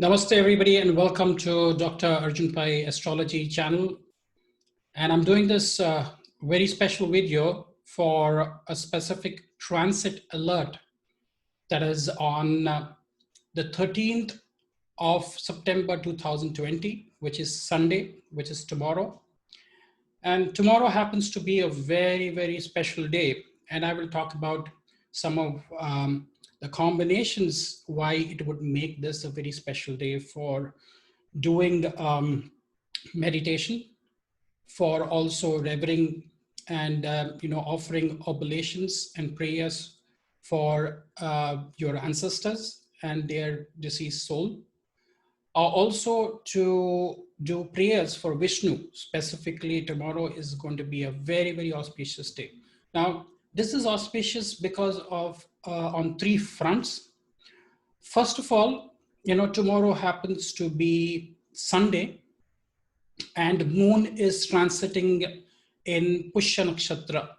Namaste everybody and welcome to Dr. Arjun Astrology channel. And I'm doing this very special video for a specific transit alert that is on the 13th of September 2020, which is Sunday, which is tomorrow. And tomorrow happens to be a very, very special day. And I will talk about some of the combinations why it would make this a very special day for doing meditation, for also revering and offering oblations and prayers for your ancestors and their deceased soul. Also to do prayers for Vishnu. Specifically, tomorrow is going to be a very, very auspicious day. Now, this is auspicious because of on three fronts. First of all, tomorrow happens to be Sunday, and moon is transiting in Pushya Nakshatra.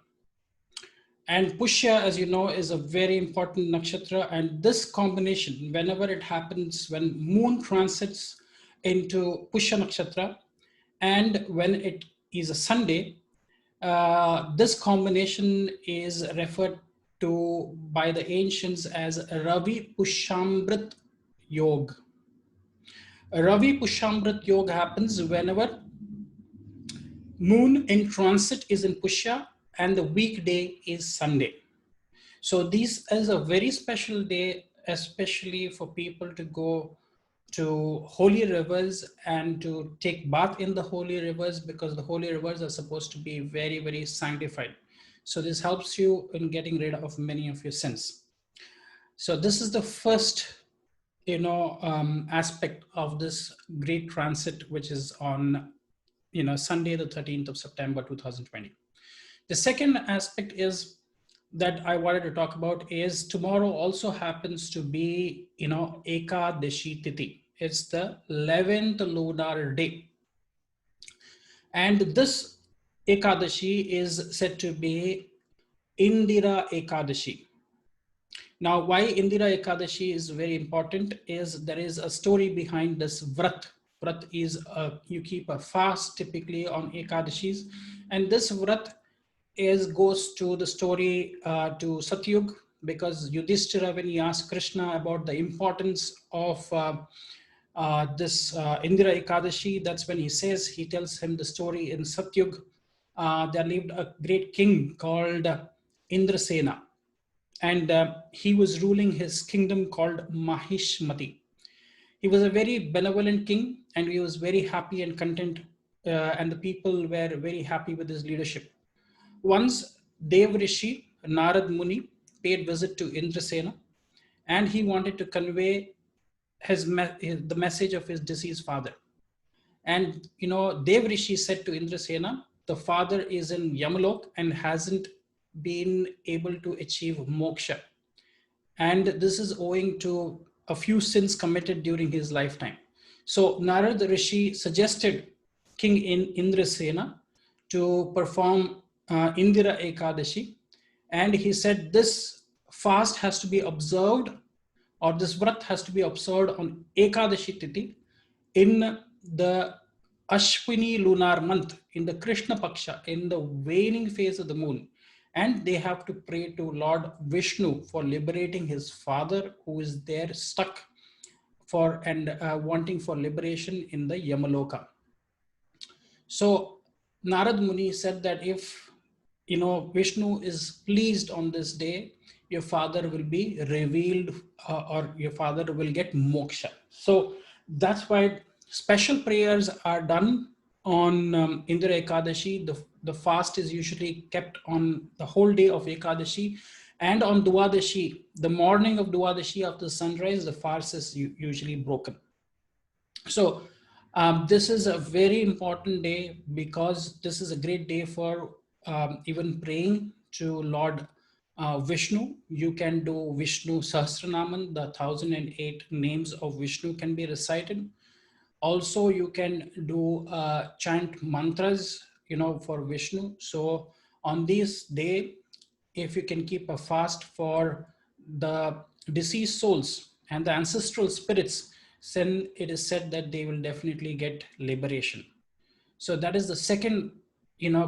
And Pushya, as you know, is a very important nakshatra. And this combination, whenever it happens, when moon transits into Pushya Nakshatra, and when it is a Sunday, this combination is referred to by the ancients as Ravi Pushyamrit Yog. Ravi Pushyamrit Yog happens whenever moon in transit is in Pushya and the weekday is Sunday. So this is a very special day, especially for people to go to holy rivers and to take bath in the holy rivers, because the holy rivers are supposed to be very, very sanctified. So this helps you in getting rid of many of your sins. So this is the first aspect of this great transit, which is on Sunday, the 13th of September 2020. The second aspect is that I wanted to talk about is tomorrow also happens to be Ekadashi Tithi. It's the 11th lunar day, and this Ekadashi is said to be Indira Ekadashi. Now, why Indira Ekadashi is very important is there is a story behind this Vrat. Vrat is you keep a fast typically on Ekadashis, and this Vrat goes to the story to Satyug, because Yudhishthira, when he asked Krishna about the importance of this Indira Ekadashi, that's when he tells him the story in Satyug. There lived a great king called Indrasena, and he was ruling his kingdom called Mahishmati. He was a very benevolent king, and he was very happy and content, and the people were very happy with his leadership. Once Devarishi Narad Muni paid visit to Indrasena, and he wanted to convey the message of his deceased father. And Devarishi said to Indrasena, the father is in Yamalok and hasn't been able to achieve Moksha. And this is owing to a few sins committed during his lifetime. So Narad Rishi suggested King Indrasena to perform Indira Ekadashi, and he said this fast has to be observed, or this Vrat has to be observed on Ekadashi Tithi in the Ashwini lunar month, in the Krishna Paksha, in the waning phase of the moon. And they have to pray to Lord Vishnu for liberating his father, who is there stuck wanting for liberation in the Yamaloka. So Narad Muni said that if Vishnu is pleased on this day, your father will be revealed, or your father will get moksha. So that's why special prayers are done on Indira Ekadashi. The fast is usually kept on the whole day of Ekadashi, and on Dwadashi, the morning of Dwadashi after sunrise, the fast is usually broken. So this is a very important day, because this is a great day for even praying to Lord Vishnu. You can do Vishnu Sahasranaman, the 1008 names of Vishnu can be recited. Also, you can do chant mantras, for Vishnu. So on this day, if you can keep a fast for the deceased souls and the ancestral spirits, then it is said that they will definitely get liberation. So that is the second,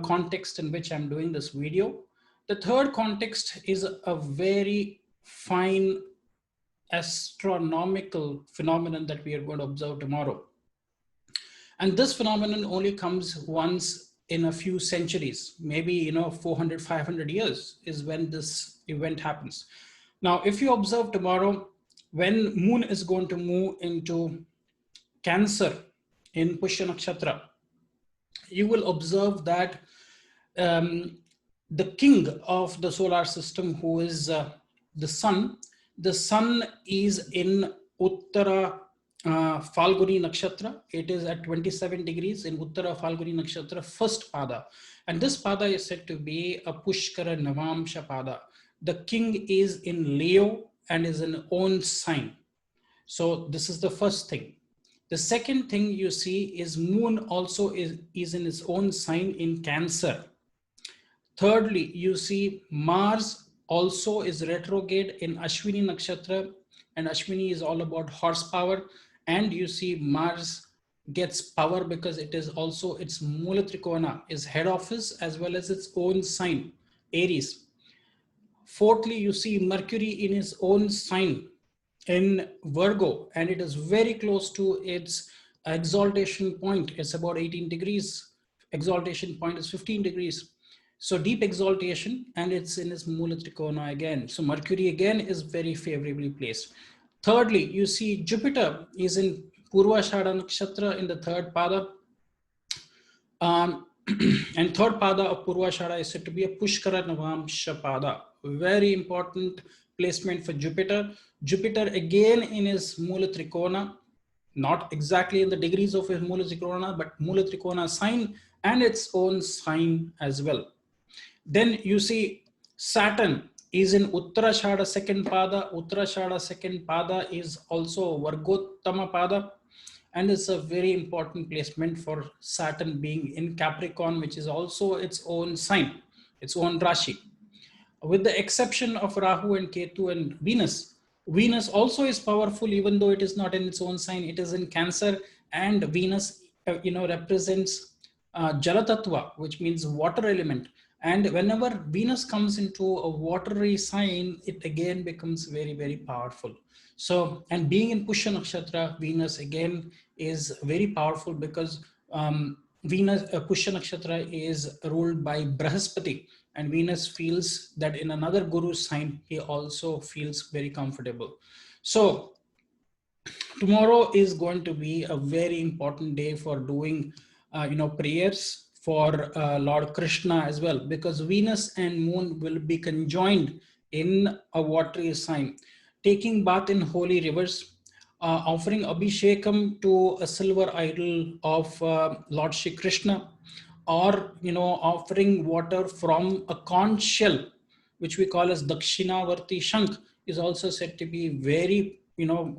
context in which I'm doing this video. The third context is a very fine astronomical phenomenon that we are going to observe tomorrow. And this phenomenon only comes once in a few centuries, maybe 400, 500 years is when this event happens. Now, if you observe tomorrow, when moon is going to move into Cancer in Pushya Nakshatra, you will observe that the king of the solar system, who is the sun is in Uttara Falguni Nakshatra. It is at 27 degrees in Uttara Falguni Nakshatra, first pada. And this pada is said to be a Pushkara Navamsa pada. The king is in Leo and is in own sign. So this is the first thing. The second thing you see is moon also is in its own sign in Cancer. Thirdly, you see Mars also is retrograde in Ashwini Nakshatra, and Ashwini is all about horsepower. And you see Mars gets power because it is also its Moolatrikona, is head office as well as its own sign, Aries. Fourthly, you see Mercury in its own sign in Virgo, and it is very close to its exaltation point. It's about 18 degrees. Exaltation point is 15 degrees. So deep exaltation, and it's in its Moolatrikona again. So Mercury again is very favorably placed. Thirdly, you see Jupiter is in Purvashada Nakshatra in the third pada. And third pada of Purvashada is said to be a Pushkara Navamsa pada. Very important placement for Jupiter. Jupiter again in his Moolatrikona, not exactly in the degrees of his Moolatrikona, but Moolatrikona sign and its own sign as well. Then you see Saturn is in Uttarashada second pada. Uttarashada second pada is also Vargottama pada. And it's a very important placement for Saturn being in Capricorn, which is also its own sign, its own Rashi. With the exception of Rahu and Ketu and Venus, Venus also is powerful, even though it is not in its own sign. It is in Cancer, and Venus, represents Jalatattva, which means water element. And whenever Venus comes into a watery sign, it again becomes very, very powerful. So, and being in Pushya Nakshatra, Venus again is very powerful because Venus, Pushya Nakshatra is ruled by Brahaspati, and Venus feels that in another Guru sign, he also feels very comfortable. So tomorrow is going to be a very important day for doing, prayers for Lord Krishna as well, because Venus and Moon will be conjoined in a watery sign. Taking bath in holy rivers, offering Abhishekam to a silver idol of Lord Shri Krishna, or offering water from a conch shell, which we call as Dakshinavarti Shank, is also said to be very,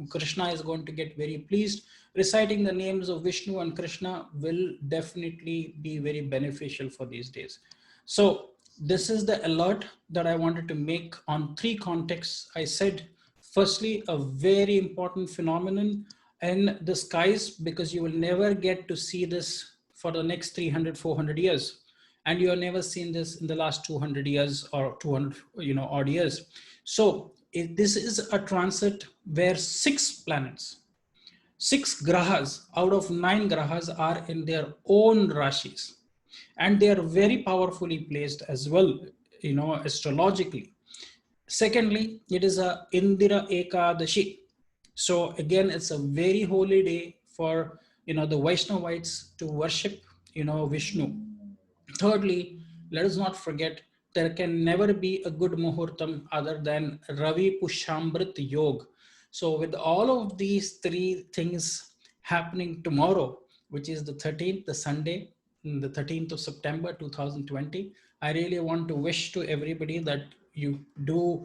Krishna is going to get very pleased. Reciting the names of Vishnu and Krishna will definitely be very beneficial for these days. So this is the alert that I wanted to make on three contexts. I said, firstly, a very important phenomenon in the skies, because you will never get to see this for the next 300, 400 years. And you have never seen this in the last 200 years or 200, odd years. So this is a transit where 6 planets, 6 grahas out of 9 grahas are in their own rashis. And they are very powerfully placed as well, astrologically. Secondly, it is a Indira Ekadashi. So again, it's a very holy day for, the Vaishnavites to worship, Vishnu. Thirdly, let us not forget, there can never be a good muhurtam other than Ravi Pushyamrit Yog. So with all of these 3 things happening tomorrow, which is the 13th, the Sunday, the 13th of September 2020, I really want to wish to everybody that you do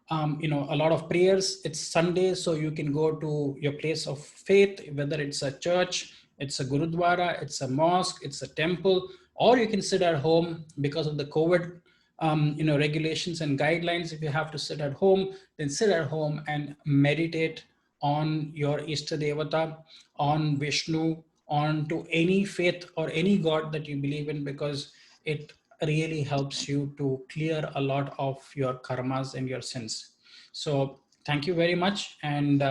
a lot of prayers. It's Sunday, so you can go to your place of faith, whether it's a church, it's a Gurudwara, it's a mosque, it's a temple, or you can sit at home because of the COVID regulations and guidelines. If you have to sit at home, then sit at home and meditate on your Ishta Devata, on Vishnu, on to any faith or any God that you believe in, because it really helps you to clear a lot of your karmas and your sins. So thank you very much, and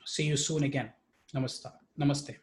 see you soon again. Namaste. Namaste.